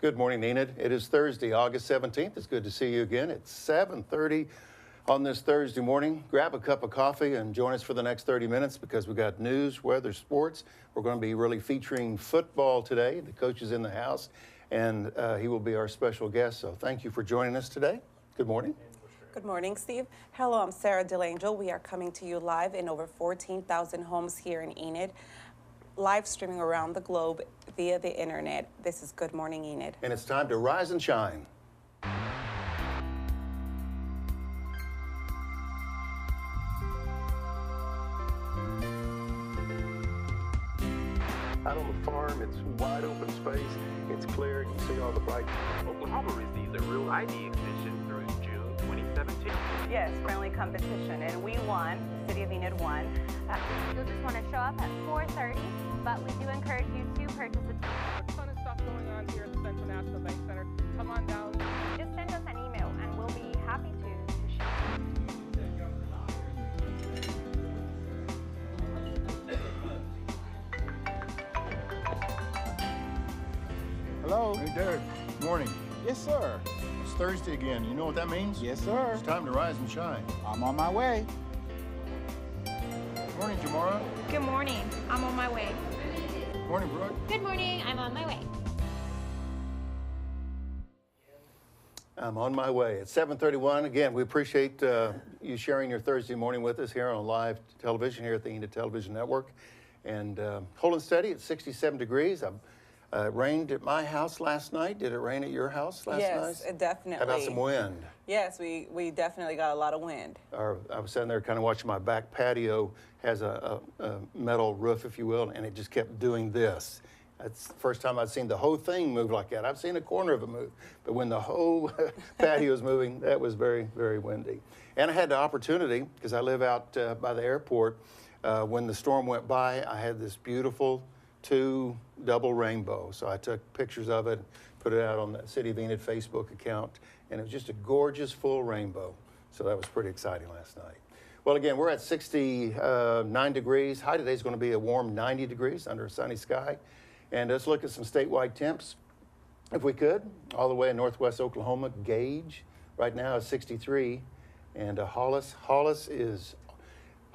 Good morning, Enid. It is Thursday, August 17th. It's good to see you again. It's 7:30 on this Thursday morning. Grab a cup of coffee and join us for the next 30 minutes because we got news, weather, sports. We're going to be really featuring football today. The coach is in the house, and he will be our special guest. So thank you for joining us today. Good morning. Good morning, Steve. Hello, I'm Sarah DeLangel. We are coming to you live in over 14,000 homes here in Enid, live streaming around the globe via the internet. This is Good Morning, Enid. And it's time to rise and shine. Out on the farm, it's wide open space. It's clear. You can see all the bright. Oklahoma receives a Real ID extension through June 2017. Yes, friendly competition, and we won. The City of Enid won. You'll just want to show up at 4:30, but we do encourage you to purchase a A ton of stuff going on here at the Central National Bank Center. Come on down. Just send us an email, and we'll be happy to share. Hello. Hey, Derek. Good morning. Yes, sir. It's Thursday again. You know what that means? Yes, sir. It's time to rise and shine. I'm on my way. Good morning, Jamara. Good morning. I'm on my way. Good morning, Brooke. Good morning. I'm on my way. I'm on my way. It's 7:31. Again, we appreciate you sharing your Thursday morning with us here on live television here at the Enid Television Network. And holding steady at 67 degrees. It rained at my house last night. Did it rain at your house last night? Yes, it definitely. How about some wind? Yes, we definitely got a lot of wind. I was sitting there kind of watching my back patio, has a metal roof, if you will, and it just kept doing this. That's the first time I've seen the whole thing move like that. I've seen a corner of it move, but when the whole patio is moving, that was very, very windy. And I had the opportunity, because I live out by the airport, when the storm went by, I had this beautiful double rainbow. So I took pictures of it, put it out on the City of Enid Facebook account, and it was just a gorgeous full rainbow. So that was pretty exciting last night. Well, again, we're at 69 degrees. High today is going to be a warm 90 degrees under a sunny sky. And let's look at some statewide temps, if we could. All the way in northwest Oklahoma, Gage right now is 63, and Hollis is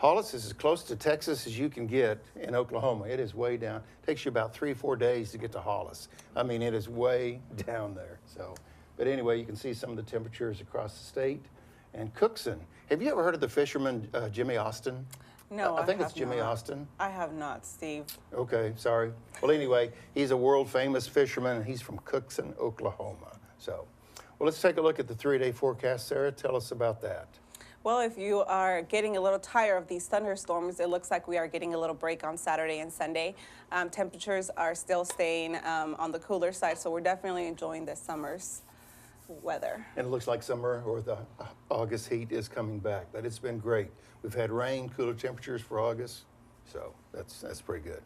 as close to Texas as you can get in Oklahoma. It is way down. It takes you about 3-4 days to get to Hollis. I mean, it is way down there. So, but anyway, you can see some of the temperatures across the state. And Cookson. Have you ever heard of the fisherman Jimmy Austin? No, I think have it's Jimmy not. Austin. I have not, Steve. Okay, sorry. Well, anyway, he's a world famous fisherman, and he's from Cookson, Oklahoma. So, well, let's take a look at the 3-day forecast. Sarah, tell us about that. Well, if you are getting a little tired of these thunderstorms, it looks like we are getting a little break on Saturday and Sunday. Temperatures are still staying on the cooler side, so we're definitely enjoying this summer's weather. And it looks like summer or the August heat is coming back, but it's been great. We've had rain, cooler temperatures for August, so that's pretty good.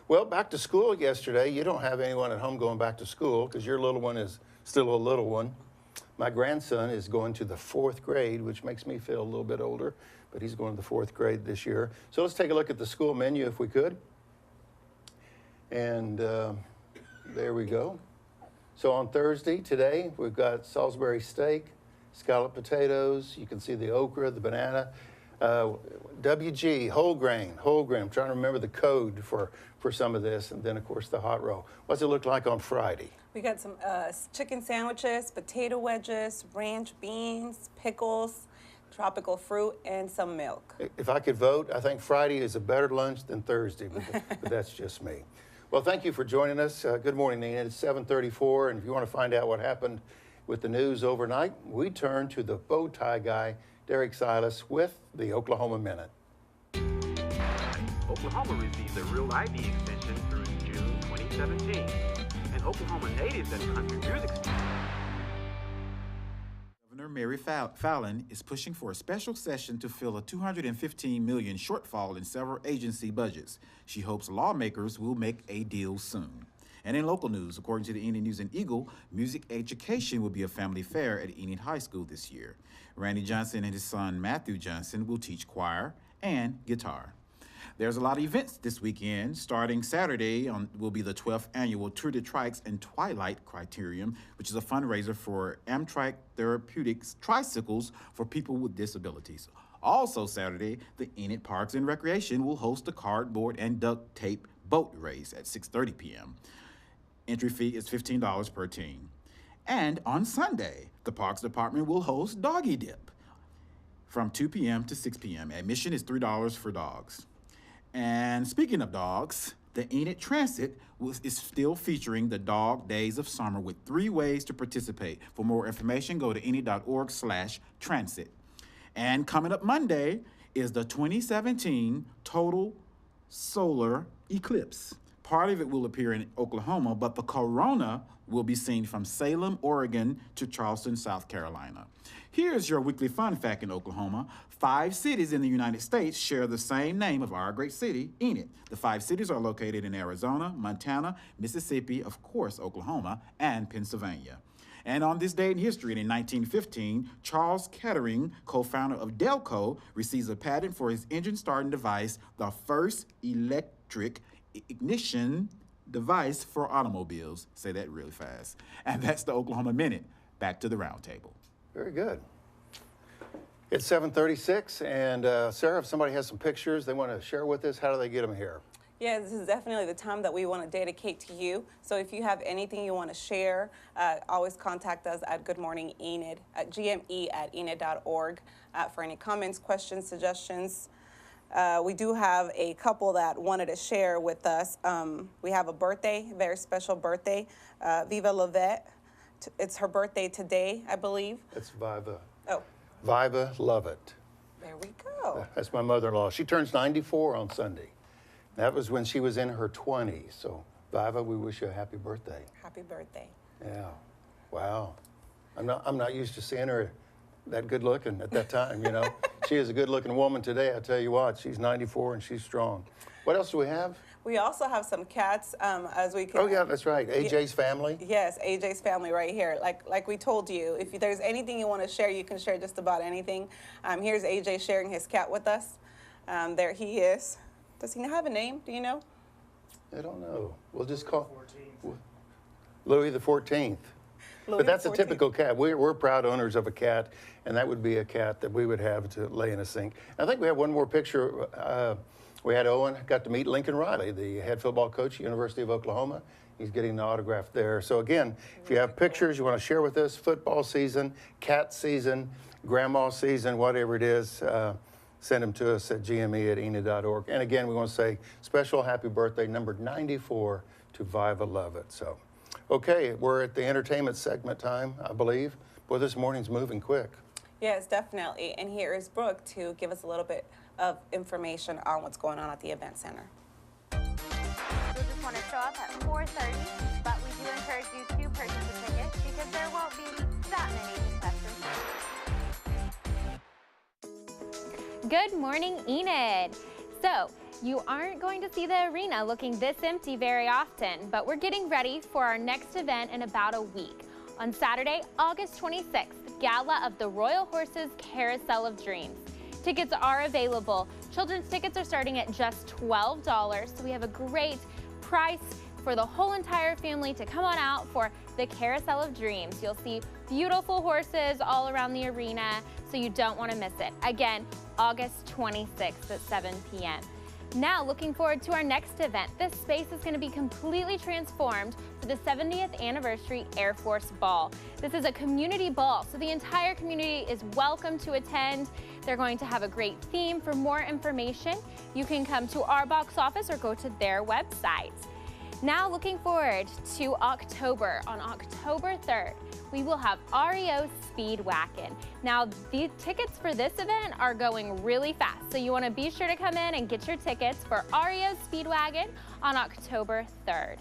Well, back to school yesterday. You don't have anyone at home going back to school because your little one is still a little one. My grandson is going to the 4th grade, which makes me feel a little bit older, but he's going to the 4th grade this year. So let's take a look at the school menu if we could. And there we go. So on Thursday, today, we've got Salisbury steak, scalloped potatoes. You can see the okra, the banana. WG, whole grain. I'm trying to remember the code for some of this. And then, of course, the hot roll. What's it look like on Friday? We got some chicken sandwiches, potato wedges, ranch beans, pickles, tropical fruit, and some milk. If I could vote, I think Friday is a better lunch than Thursday, but that's just me. Well, thank you for joining us. Good morning, Nina. It's 7:34, and if you want to find out what happened with the news overnight, we turn to the bow tie guy, Derek Silas, with the Oklahoma Minute. Oklahoma receives a Real ID extension through June 2017. And Oklahoma natives and country music stars. Governor Mary Fallin is pushing for a special session to fill a $215 million shortfall in several agency budgets. She hopes lawmakers will make a deal soon. And in local news, according to the Enid News and Eagle, music education will be a family fair at Enid High School this year. Randy Johnson and his son Matthew Johnson will teach choir and guitar. There's a lot of events this weekend. Starting Saturday will be the 12th annual Tour de Trikes and Twilight Criterium, which is a fundraiser for Amtrak Therapeutics tricycles for people with disabilities. Also Saturday, the Enid Parks and Recreation will host a cardboard and duct tape boat race at 6:30 p.m. Entry fee is $15 per team. And on Sunday, the Parks Department will host Doggy Dip from 2 p.m. to 6 p.m. Admission is $3 for dogs. And speaking of dogs, the Enid Transit is still featuring the Dog Days of Summer with 3 ways to participate. For more information, go to enid.org/transit. And coming up Monday is the 2017 total solar eclipse. Part of it will appear in Oklahoma, but the corona will be seen from Salem, Oregon to Charleston, South Carolina. Here's your weekly fun fact in Oklahoma. 5 cities in the United States share the same name of our great city, Enid. The 5 cities are located in Arizona, Montana, Mississippi, of course, Oklahoma, and Pennsylvania. And on this day in history, in 1915, Charles Kettering, co-founder of Delco, receives a patent for his engine starting device, the first electric ignition device for automobiles. Say that really fast. And that's the Oklahoma Minute. Back to the roundtable. Very good. It's 7:36, and Sarah, if somebody has some pictures they want to share with us, how do they get them here? Yeah, this is definitely the time that we want to dedicate to you. So if you have anything you want to share, always contact us at goodmorningenid at gme@enid.org for any comments, questions, suggestions. We do have a couple that wanted to share with us. We have a birthday, very special birthday, Viva Lavette. It's her birthday today, I believe. It's Viva. Oh, Viva Lovett. there we go. That's my mother-in-law. She turns 94 on Sunday. That was when she was in her 20s. So, Viva, we wish you a happy birthday. Happy birthday. Yeah. Wow. I'm not used to seeing her that good looking at that time, you know. She is a good looking woman today, I tell you what. She's 94 and she's strong. What else do we have? We also have some cats, as we can. Oh yeah, that's right. AJ's family. Yes, AJ's family right here. Like we told you, if there's anything you want to share, you can share just about anything. Here's AJ sharing his cat with us. There he is. Does he have a name? Do you know? I don't know. We'll just call Louis the 14th. Louis But that's the a 14th. typical cat. We're proud owners of a cat, and that would be a cat that we would have to lay in a sink. I think we have one more picture. We had Owen, got to meet Lincoln Riley, the head football coach at University of Oklahoma. He's getting the autograph there. So again, if you have pictures you want to share with us, football season, cat season, grandma season, whatever it is, send them to us at gme@enid.org. And again, we want to say special happy birthday, number 94, to Viva Lovett. So, okay, we're at the entertainment segment time, I believe. Boy, this morning's moving quick. Yes, definitely. And here is Brooke to give us a little bit of information on what's going on at the event center. You'll just want to show up at 4:30, but we do encourage you to purchase a ticket because there won't be that many contestants. Good morning, Enid. So, you aren't going to see the arena looking this empty very often, but we're getting ready for our next event in about a week. On Saturday, August 26th, Gala of the Royal Horses Carousel of Dreams. Tickets are available. Children's tickets are starting at just $12, so we have a great price for the whole entire family to come on out for the Carousel of Dreams. You'll see beautiful horses all around the arena, so you don't want to miss it. Again, August 26th at 7 p.m. Now, looking forward to our next event. This space is going to be completely transformed for the 70th Anniversary Air Force Ball. This is a community ball, so the entire community is welcome to attend. They're going to have a great theme. For more information, you can come to our box office or go to their website. Now, looking forward to October. On October 3rd, we will have REO Speedwagon. Now, the tickets for this event are going really fast, so you want to be sure to come in and get your tickets for REO Speedwagon on October 3rd.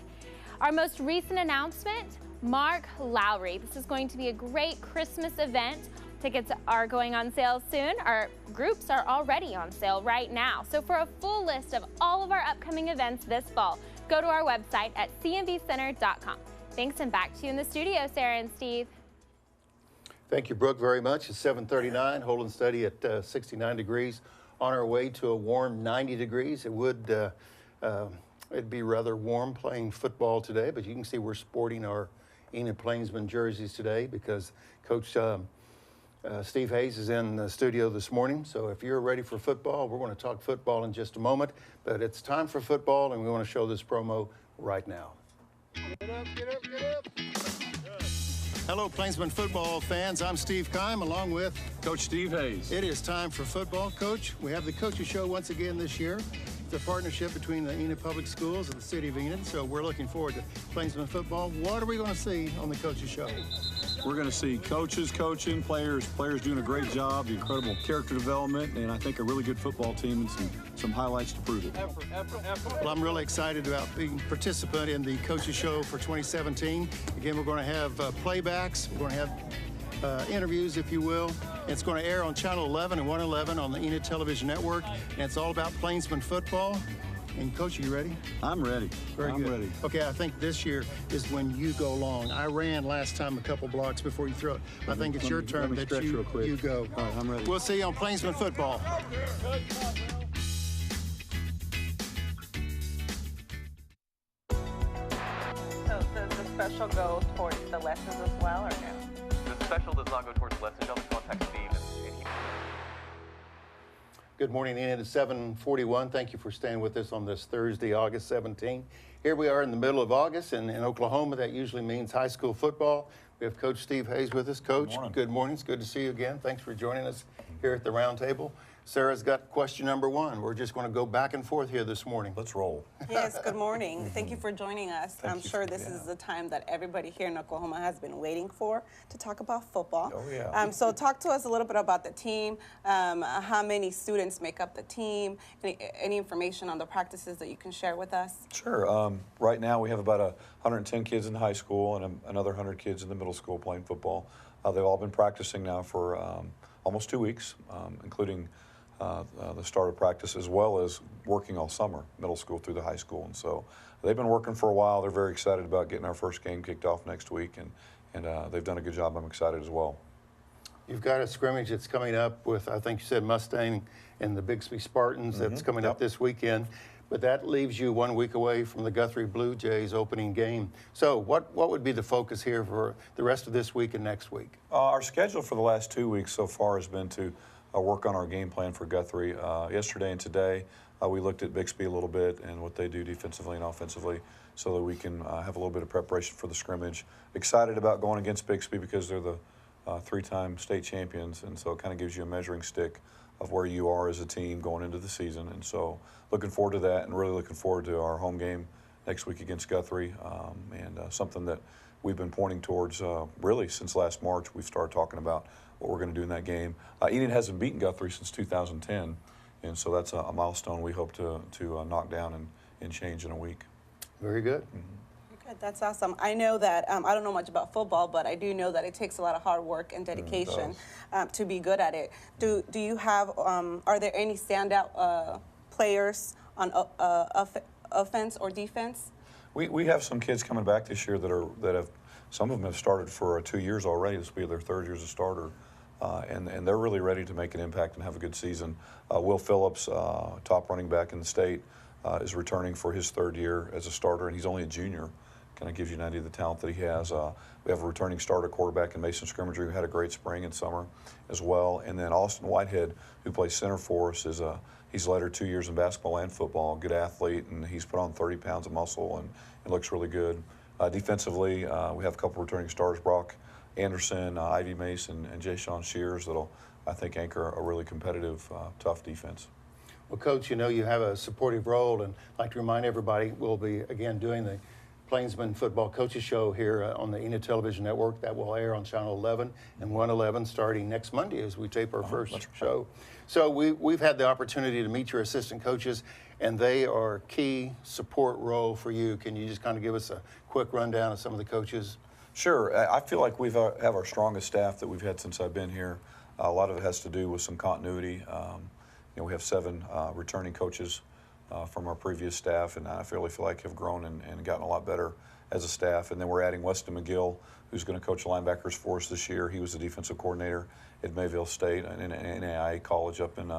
Our most recent announcement, Mark Lowry. This is going to be a great Christmas event. Tickets are going on sale soon. Our groups are already on sale right now. So for a full list of all of our upcoming events this fall, go to our website at cnbcenter.com. Thanks, and back to you in the studio, Sarah and Steve. Thank you, Brooke, very much. It's 7:39, holding steady at 69 degrees on our way to a warm 90 degrees. It'd be rather warm playing football today, but you can see we're sporting our Enid Plainsman jerseys today because Coach Steve Hayes is in the studio this morning. So if you're ready for football, we're going to talk football in just a moment. But it's time for football, and we want to show this promo right now. Get up, get up, get up. Hello, Plainsman football fans. I'm Steve Keim, along with Coach Steve Hayes. It is time for football, Coach. We have the Coaches Show once again this year. It's a partnership between the Enid Public Schools and the City of Enid, so we're looking forward to Plainsman football. What are we going to see on the Coaches Show? We're going to see coaches coaching, players doing a great job, incredible character development, and I think a really good football team and some highlights to prove it. Well, I'm really excited about being a participant in the Coaches Show for 2017. Again, we're going to have playbacks. We're going to have interviews, if you will. It's going to air on Channel 11 and 111 on the Enid Television Network, and it's all about Plainsman football. And Coach, are you ready? I'm ready. I'm good. ready. Okay, I think this year is when you go long. I ran last time a couple blocks before you throw it. I think it's your turn that you go. All right, I'm ready. We'll see you on Plainsman football. So does the special go towards the lessons as well, or no? The special does not go towards the lessons. Y'all just contact Steve and he... Good morning, Enid. It's 7:41. Thank you for staying with us on this Thursday, August 17. Here we are in the middle of August, and in Oklahoma, that usually means high school football. We have Coach Steve Hayes with us. Coach, good morning. It's good to see you again. Thanks for joining us here at the round table. Sarah's got question number one. We're just going to go back and forth here this morning. Let's roll. Yes, good morning. Thank you for joining us. I'm sure this is the time that everybody here in Oklahoma has been waiting for to talk about football. Oh, yeah. So talk to us a little bit about the team, how many students make up the team, any information on the practices that you can share with us? Sure. Right now we have about 110 kids in high school and another 100 kids in the middle school playing football. They've all been practicing now for almost 2 weeks, including the start of practice, as well as working all summer, middle school through the high school. And so they've been working for a while. They're very excited about getting our first game kicked off next week, and they've done a good job. I'm excited as well. You've got a scrimmage that's coming up with, I think you said Mustang and the Bixby Spartans. That's coming up this weekend. But that leaves you 1 week away from the Guthrie Blue Jays opening game. So what would be the focus here for the rest of this week and next week? Our schedule for the last 2 weeks so far has been to work on our game plan for Guthrie. Yesterday and today, we looked at Bixby a little bit and what they do defensively and offensively so that we can have a little bit of preparation for the scrimmage. Excited about going against Bixby because they're the three-time state champions, and so it kind of gives you a measuring stick of where you are as a team going into the season. And so looking forward to that, and really looking forward to our home game next week against Guthrie, and something that we've been pointing towards really since last March. We've started talking about what we're going to do in that game. Enid hasn't beaten Guthrie since 2010, and so that's a milestone we hope to knock down and change in a week. Very good. Good, that's awesome. I know that, I don't know much about football, but I do know that it takes a lot of hard work and dedication to be good at it. Do you have, are there any standout players on offense or defense? We have some kids coming back this year that have, some of them have started for 2 years already. This will be their third year as a starter. And they're really ready to make an impact and have a good season. Will Phillips, top running back in the state, is returning for his third year as a starter, and he's only a junior. Kind of gives you an idea of the talent that he has. We have a returning starter quarterback in Mason Scrimmager who had a great spring and summer as well. And then Austin Whitehead, who plays center for us, he's led her 2 years in basketball and football, good athlete, and he's put on 30 pounds of muscle and looks really good. Defensively, we have a couple returning stars, Brock Anderson, Ivy Mason, and Jay Sean Shears that'll, I think, anchor a really competitive, tough defense. Well, Coach, you know you have a supportive role, and I'd like to remind everybody we'll be, again, doing the Plainsman Football Coaches Show here on the Enid Television Network. That will air on Channel 11 and 111 starting next Monday as we tape our first show. So we've had the opportunity to meet your assistant coaches, and they are key support role for you. Can you just kind of give us a quick rundown of some of the coaches? Sure. I feel like we have our strongest staff that we've had since I've been here. A lot of it has to do with some continuity. We have 7 returning coaches from our previous staff, and I really feel like have grown and gotten a lot better as a staff. And then we're adding Weston McGill, who's going to coach linebackers for us this year. He was the defensive coordinator at Mayville State, an NAIA college up in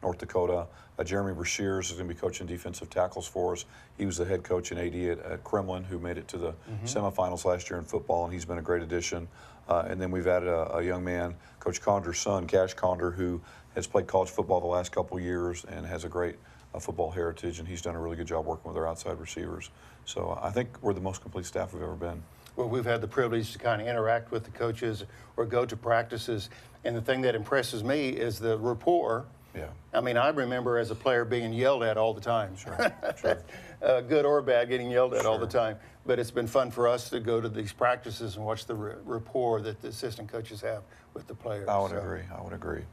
North Dakota. Jeremy Brashears is going to be coaching defensive tackles for us. He was the head coach and AD at Kremlin, who made it to the semifinals last year in football, and he's been a great addition. And then we've added a young man, Coach Conder's son, Cash Conder, who has played college football the last couple years and has a great football heritage, and he's done a really good job working with our outside receivers. So I think we're the most complete staff we've ever been. Well, we've had the privilege to kind of interact with the coaches or go to practices, and the thing that impresses me is the rapport. Yeah. I mean, I remember as a player being yelled at all the time. Sure. Good or bad, getting yelled at all the Sure. time. But it's been fun for us to go to these practices and watch the rapport that the assistant coaches have with the players. I would agree. I would agree.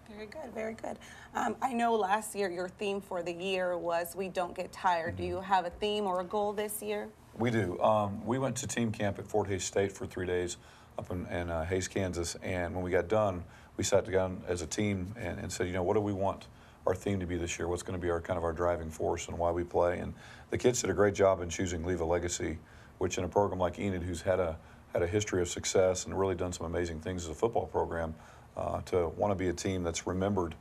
Very good, very good. I know last year your theme for the year was "We Don't Get Tired." Do you have a theme or a goal this year? We do. We went to team camp at Fort Hays State for 3 days up in Hays, Kansas, and when we got done, we sat down as a team and said, you know, what do we want our theme to be this year? What's going to be our kind of our driving force and why we play? And the kids did a great job in choosing Leave a Legacy, which in a program like Enid, who's had a history of success and really done some amazing things as a football program, to want to be a team that's remembered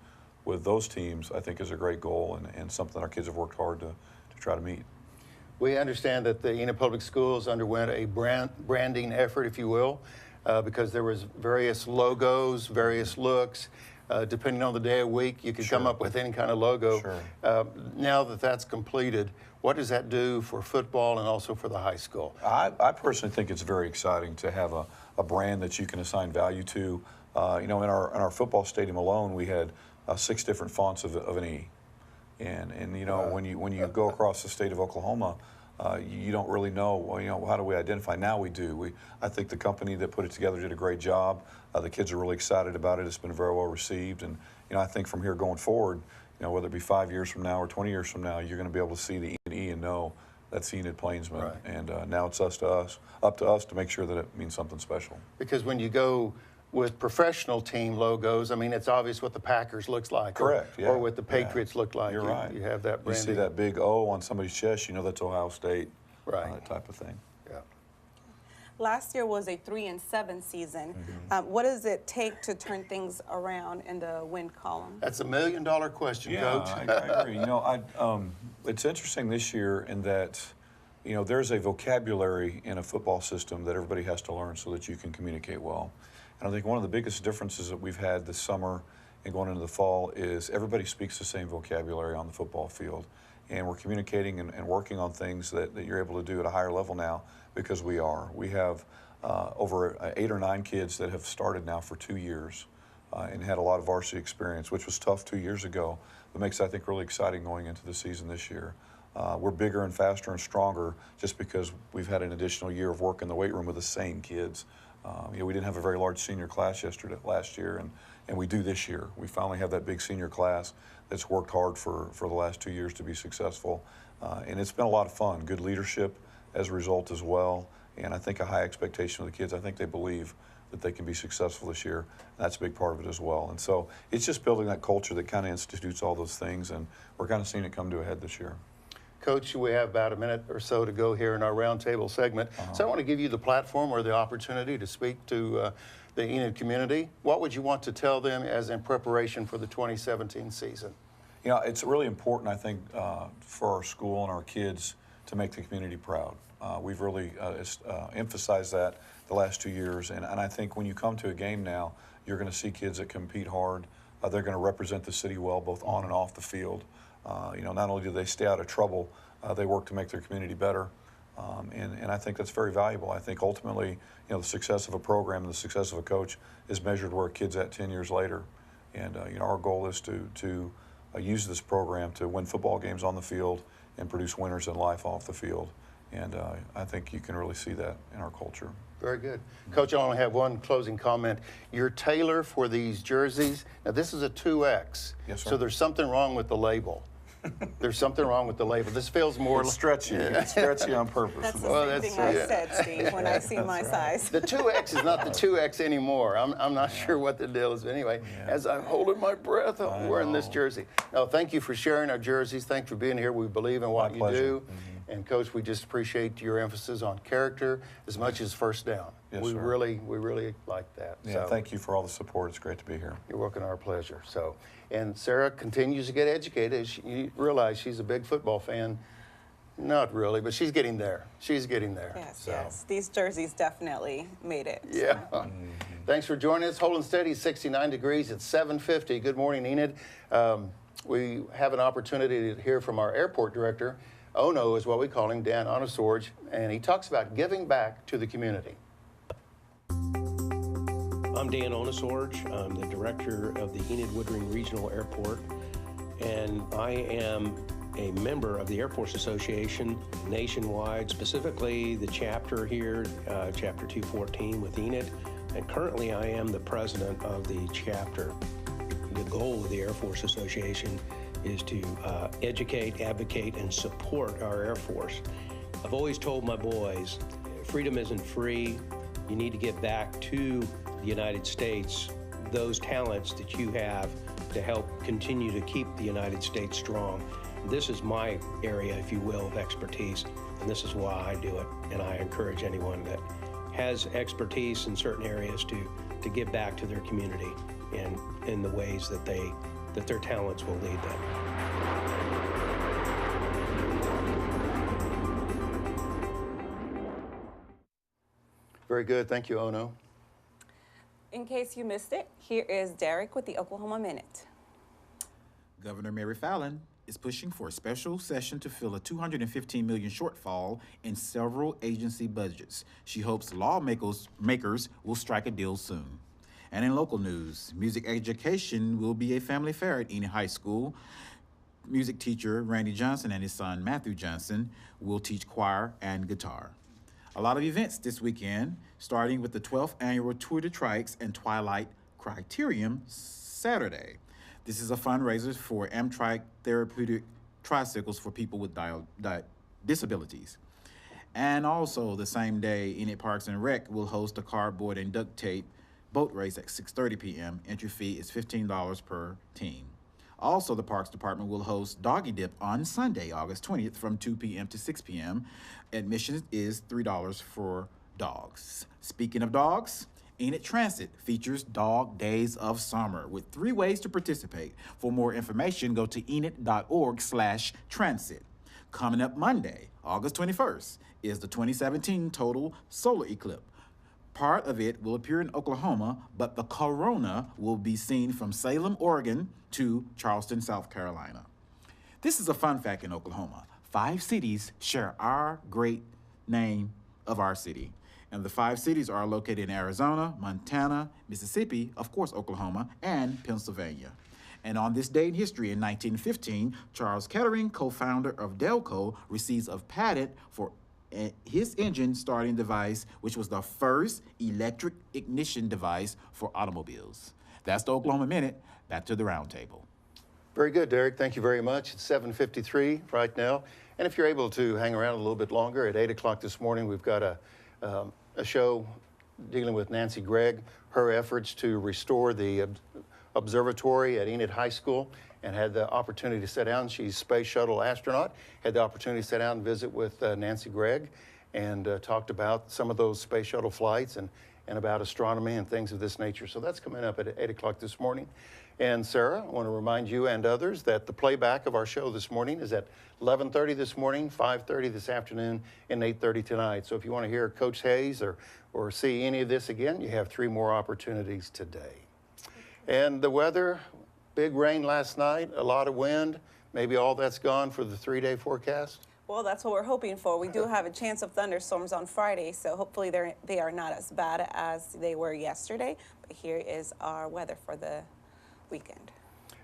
with those teams, I think is a great goal and something our kids have worked hard to try to meet. We understand that the Enid Public Schools underwent a branding effort, if you will, because there was various logos, various looks. Depending on the day of week, you could come up with any kind of logo. Sure. Now that that's completed, what does that do for football and also for the high school? I personally think it's very exciting to have a brand that you can assign value to. You know, in our football stadium alone, we had 6 different fonts of an E. And you know, when you go across the state of Oklahoma, you don't really know, well, you know, how do we identify? Now we do. I think the company that put it together did a great job. The kids are really excited about it. It's been very well received. And, you know, I think from here going forward, you know, whether it be 5 years from now or 20 years from now, you're going to be able to see the E and know that's Enid Plainsman. Right. And now it's up to us to make sure that it means something special. Because when you go with professional team logos, I mean, it's obvious what the Packers looks like. Correct, yeah. Or what the Patriots look like. You're right. You have that You branding. see that big O on somebody's chest, you know that's Ohio State. Right. That type of thing. Yeah. Last year was a 3-7 season. What does it take to turn things around in the win column? That's $1 million question, Yeah, Coach. I agree. You know, it's interesting this year in that, you know, there's a vocabulary in a football system that everybody has to learn so that you can communicate well. And I think one of the biggest differences that we've had this summer and going into the fall is everybody speaks the same vocabulary on the football field. And we're communicating and working on things that you're able to do at a higher level now because we are. We have over 8 or 9 kids that have started now for 2 years and had a lot of varsity experience, which was tough 2 years ago, but makes, I think, really exciting going into the season this year. We're bigger and faster and stronger just because we've had an additional year of work in the weight room with the same kids. You know, we didn't have a very large senior class last year, and we do this year. We finally have that big senior class that's worked hard for the last 2 years to be successful. And it's been a lot of fun, good leadership as a result as well. And I think a high expectation of the kids. I think they believe that they can be successful this year. And that's a big part of it as well. And so it's just building that culture that kind of institutes all those things, and we're kind of seeing it come to a head this year. Coach, we have about a minute or so to go here in our roundtable segment. So I want to give you the platform or the opportunity to speak to the Enid community. What would you want to tell them as in preparation for the 2017 season? You know, it's really important, I think, for our school and our kids to make the community proud. We've really emphasized that the last 2 years, and I think when you come to a game now, you're going to see kids that compete hard. They're going to represent the city well, both on and off the field. You know, not only do they stay out of trouble, they work to make their community better. And I think that's very valuable. I think ultimately, you know, the success of a program and the success of a coach is measured where a kid's at 10 years later. And, you know, our goal is to use this program to win football games on the field and produce winners in life off the field. And I think you can really see that in our culture. Very good. Coach, I only have one closing comment. Your tailor for these jerseys, now this is a 2X. Yes, sir. So there's something wrong with the label. There's something wrong with the label. This feels more It's stretchy. It's stretchy on purpose. That's the same thing I said, Steve, when I see my size. The 2X is not the 2X anymore. I'm not sure what the deal is. Anyway, as I'm holding my breath, I'm wearing this jersey. No, thank you for sharing our jerseys. Thanks for being here. We believe in what you do. And Coach, we just appreciate your emphasis on character as much as first down. Yes, we sir. really like that. Yeah, thank you for all the support. It's great to be here. You're welcome, our pleasure. So, and Sarah continues to get educated. You realize she's a big football fan. Not really, but she's getting there. She's getting there. Yes, so. yes. These jerseys definitely made it. Yeah. Thanks for joining us. Holding steady, 69 degrees at 7:50. Good morning, Enid. We have an opportunity to hear from our airport director. Ono is what we call him, Dan Onosorge, and he talks about giving back to the community. I'm Dan Onosorge. I'm the director of the Enid Woodring Regional Airport, and I am a member of the Air Force Association nationwide, specifically the chapter here, Chapter 214 with Enid, and currently I am the president of the chapter. The goal of the Air Force Association is to educate, advocate, and support our Air Force. I've always told my boys, freedom isn't free. You need to get back to the United States those talents that you have to help continue to keep the United States strong. This is my area, if you will, of expertise, and this is why I do it. And I encourage anyone that has expertise in certain areas to give back to their community in the ways that their talents will lead them. Very good. Thank you, Ono. In case you missed it, here is Derek with the Oklahoma Minute. Governor Mary Fallin is pushing for a special session to fill a $215 million shortfall in several agency budgets. She hopes lawmakers will strike a deal soon. And in local news, music education will be a family affair at Enid High School. Music teacher Randy Johnson and his son Matthew Johnson will teach choir and guitar. A lot of events this weekend, starting with the 12th annual Tour de Trikes and Twilight Criterium Saturday. This is a fundraiser for Amtrak therapeutic tricycles for people with disabilities. And also the same day, Enid Parks and Rec will host a cardboard and duct tape boat race at 6:30 p.m. Entry fee is $15 per team. Also, the Parks Department will host Doggy Dip on Sunday, August 20th from 2 p.m. to 6 p.m. Admission is $3 for dogs. Speaking of dogs, Enid Transit features Dog Days of Summer with 3 ways to participate. For more information, go to enid.org/transit. Coming up Monday, August 21st, is the 2017 total solar eclipse. Part of it will appear in Oklahoma, but the corona will be seen from Salem, Oregon to Charleston, South Carolina. This is a fun fact in Oklahoma. 5 cities share our great name of our city. And the 5 cities are located in Arizona, Montana, Mississippi, of course, Oklahoma, and Pennsylvania. And on this day in history, in 1915, Charles Kettering, co-founder of Delco, receives a patent for his engine starting device, which was the first electric ignition device for automobiles. That's the Oklahoma Minute. Back to the roundtable. Very good, Derek. Thank you very much. It's 7:53 right now. And if you're able to hang around a little bit longer, at 8 o'clock this morning, we've got a show dealing with Nancy Gregg, her efforts to restore the observatory at Enid High School, and had the opportunity to sit down. She's a space shuttle astronaut. Had the opportunity to sit down and visit with Nancy Gregg and talked about some of those space shuttle flights and about astronomy and things of this nature. So that's coming up at 8 o'clock this morning. And Sarah, I want to remind you and others that the playback of our show this morning is at 11:30 this morning, 5:30 this afternoon, and 8:30 tonight. So if you want to hear Coach Hayes or see any of this again, you have 3 more opportunities today. And the weather, big rain last night, a lot of wind. Maybe all that's gone for the 3-day forecast? Well, that's what we're hoping for. We do have a chance of thunderstorms on Friday, so hopefully they are not as bad as they were yesterday. But here is our weather for the weekend.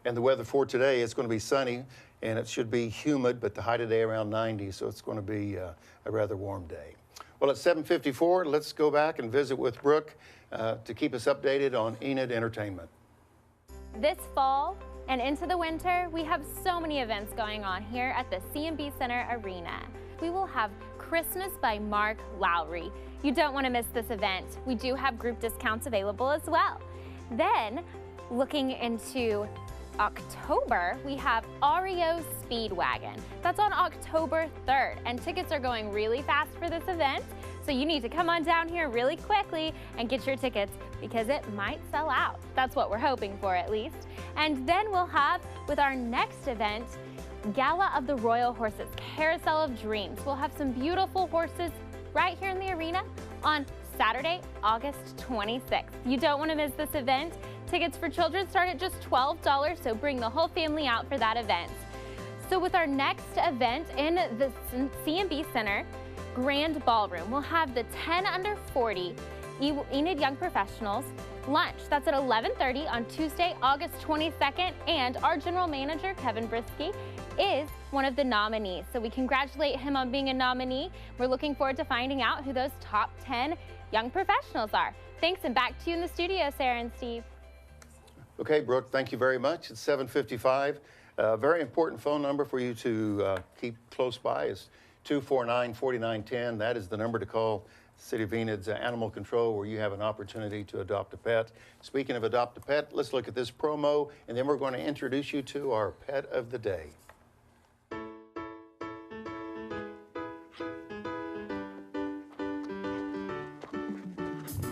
And the weather for today, it's going to be sunny, and it should be humid, but the high today around 90, so it's going to be a rather warm day. Well, at 7:54, let's go back and visit with Brooke to keep us updated on Enid Entertainment. This fall and into the winter, we have so many events going on here at the C&B Center Arena. We will have Christmas by Mark Lowry. You don't want to miss this event. We do have group discounts available as well. Then, looking into October, we have REO Speedwagon. That's on October 3rd, and tickets are going really fast for this event. So you need to come on down here really quickly and get your tickets because it might sell out. That's what we're hoping for, at least. And then we'll have, with our next event, Gala of the Royal Horses, Carousel of Dreams. We'll have some beautiful horses right here in the arena on Saturday, August 26th. You don't want to miss this event. Tickets for children start at just $12, so bring the whole family out for that event. So with our next event in the C&B Center Grand Ballroom, we'll have the 10 under 40 Enid Young Professionals lunch. That's at 11:30 on Tuesday, August 22nd, and our general manager, Kevin Brisky, is one of the nominees. So we congratulate him on being a nominee. We're looking forward to finding out who those top 10 young professionals are. Thanks, and back to you in the studio, Sarah and Steve. Okay, Brooke, thank you very much. It's 7:55. A very important phone number for you to keep close by is 249-4910. That is the number to call City of Enid's Animal Control, where you have an opportunity to adopt a pet. Speaking of adopt a pet, let's look at this promo, and then we're going to introduce you to our pet of the day.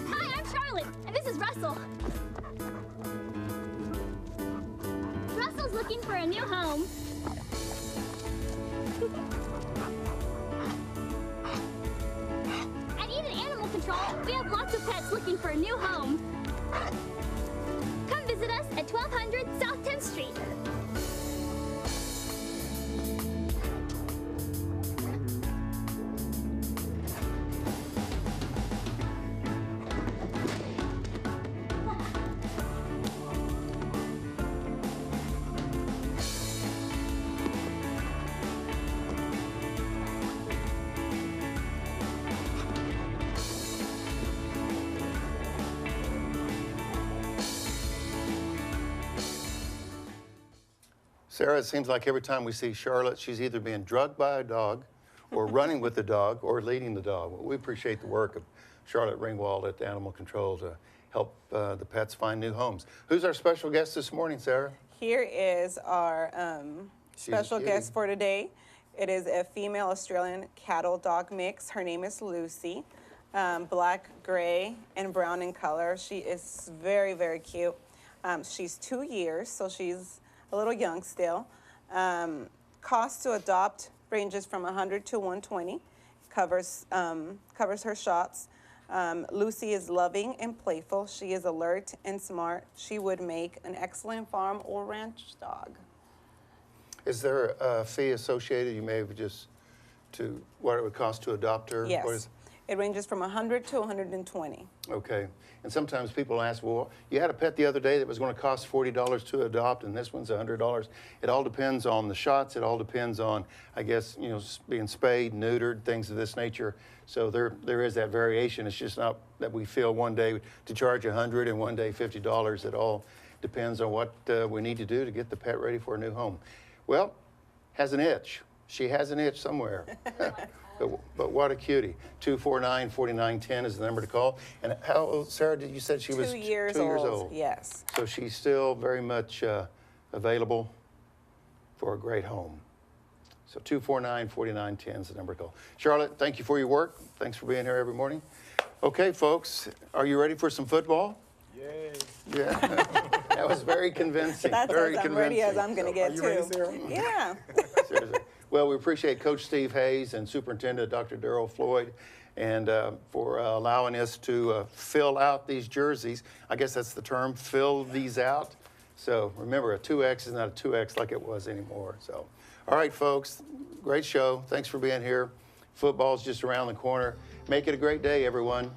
Hi, I'm Charlotte, and this is Russell. Russell's looking for a new home. At Enid Animal Control, we have lots of pets looking for a new home. Come visit us at 1200 South 10th Street. Sarah, it seems like every time we see Charlotte, she's either being drugged by a dog or running with the dog or leading the dog. Well, we appreciate the work of Charlotte Ringwald at Animal Control to help the pets find new homes. Who's our special guest this morning, Sarah? Here is our special guest for today. It is a female Australian cattle dog mix. Her name is Lucy. Black, gray, and brown in color. She is very, very cute. She's 2 years, so she's a little young still. Cost to adopt ranges from $100 to $120. Covers her shots. Lucy is loving and playful. She is alert and smart. She would make an excellent farm or ranch dog. Is there a fee associated? You may have just to what it would cost to adopt her? Yes. It ranges from $100 to $120. Okay. And sometimes people ask, well, you had a pet the other day that was going to cost $40 to adopt, and this one's $100. It all depends on the shots. It all depends on, I guess, you know, being spayed, neutered, things of this nature. So there is that variation. It's just not that we feel one day to charge $100 and one day $50. It all depends on what we need to do to get the pet ready for a new home. Well, has an itch. She has an itch somewhere. But what a cutie. 249-4910 is the number to call. And how old, Sarah, did you said she was 2 years 2 years old? old? Yes. So she's still very much available for a great home. So 249-4910 is the number to call. Charlotte, thank you for your work. Thanks for being here every morning. Okay, folks, are you ready for some football? Yay. Yeah. That was very convincing. That's very as I'm ready as I'm going to get you to. ready, Sarah? Yeah. Seriously. Well, we appreciate Coach Steve Hayes and Superintendent Dr. Darrell Floyd and for allowing us to fill out these jerseys. I guess that's the term, fill these out. So remember, a 2X is not a 2X like it was anymore. So, all right, folks, great show. Thanks for being here. Football's just around the corner. Make it a great day, everyone.